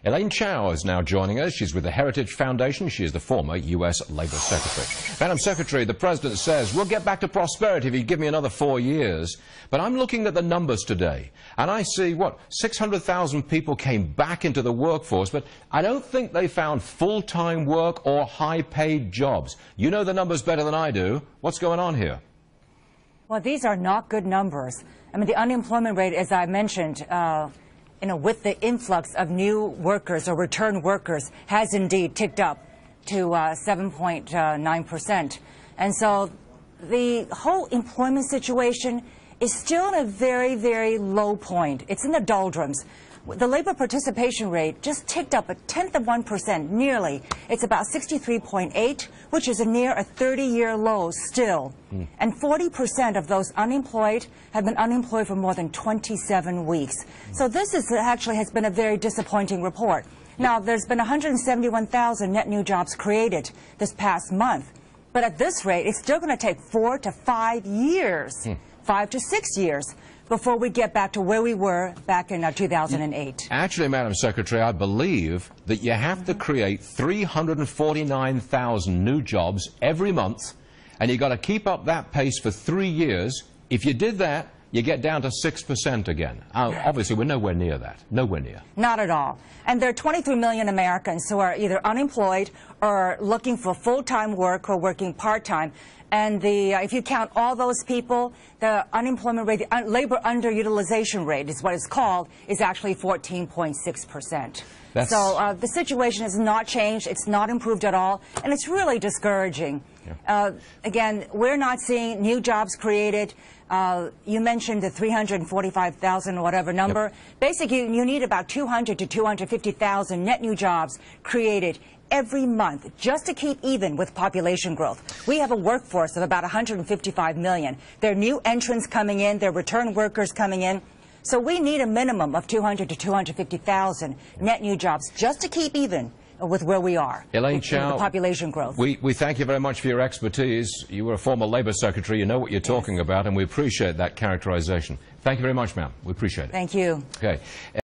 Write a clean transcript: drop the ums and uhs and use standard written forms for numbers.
Elaine Chao is now joining us. She's with the Heritage Foundation. She is the former U.S. Labor Secretary. Madam Secretary, the President says, we'll get back to prosperity if you give me another 4 years. But I'm looking at the numbers today, and I see, 600,000 people came back into the workforce, but I don't think they found full-time work or high-paid jobs. You know the numbers better than I do. What's going on here? Well, these are not good numbers. I mean, the unemployment rate, as I mentioned, with the influx of new workers or return workers, has indeed ticked up to 7.9%. And so the whole employment situation is still in a very, very low point. It's in the doldrums. The labor participation rate just ticked up 0.1%, nearly. It's about 63.8, which is near a 30-year low still. And 40% of those unemployed have been unemployed for more than 27 weeks. So this actually has been a very disappointing report. Now, there's been 171,000 net new jobs created this past month. But at this rate, it's still going to take 4 to 5 years, 5 to 6 years, before we get back to where we were back in 2008. Actually, Madam Secretary, I believe that you have to create 349,000 new jobs every month, and you've got to keep up that pace for 3 years. If you did that, you get down to 6% again. Obviously, we're nowhere near that. Nowhere near. Not at all. And there are 23 million Americans who are either unemployed or looking for full-time work or working part-time. And if you count all those people, the unemployment rate, the labor underutilization rate is what it's called, is actually 14.6%. So the situation has not changed. It's not improved at all. And it's really discouraging. Yeah. Again, we're not seeing new jobs created. You mentioned the 345,000 or whatever number. Yep. Basically, you need about 200 to 250,000 net new jobs created every month just to keep even with population growth. We have a workforce of about 155 million. There are new entrants coming in. There are return workers coming in. So we need a minimum of 200 to 250,000 net new jobs just to keep even with where we are. Elaine Chao, the population growth. We thank you very much for your expertise. You were a former Labor Secretary. You know what you're talking about, and we appreciate that characterization. Thank you very much, ma'am. We appreciate it. Thank you. Okay.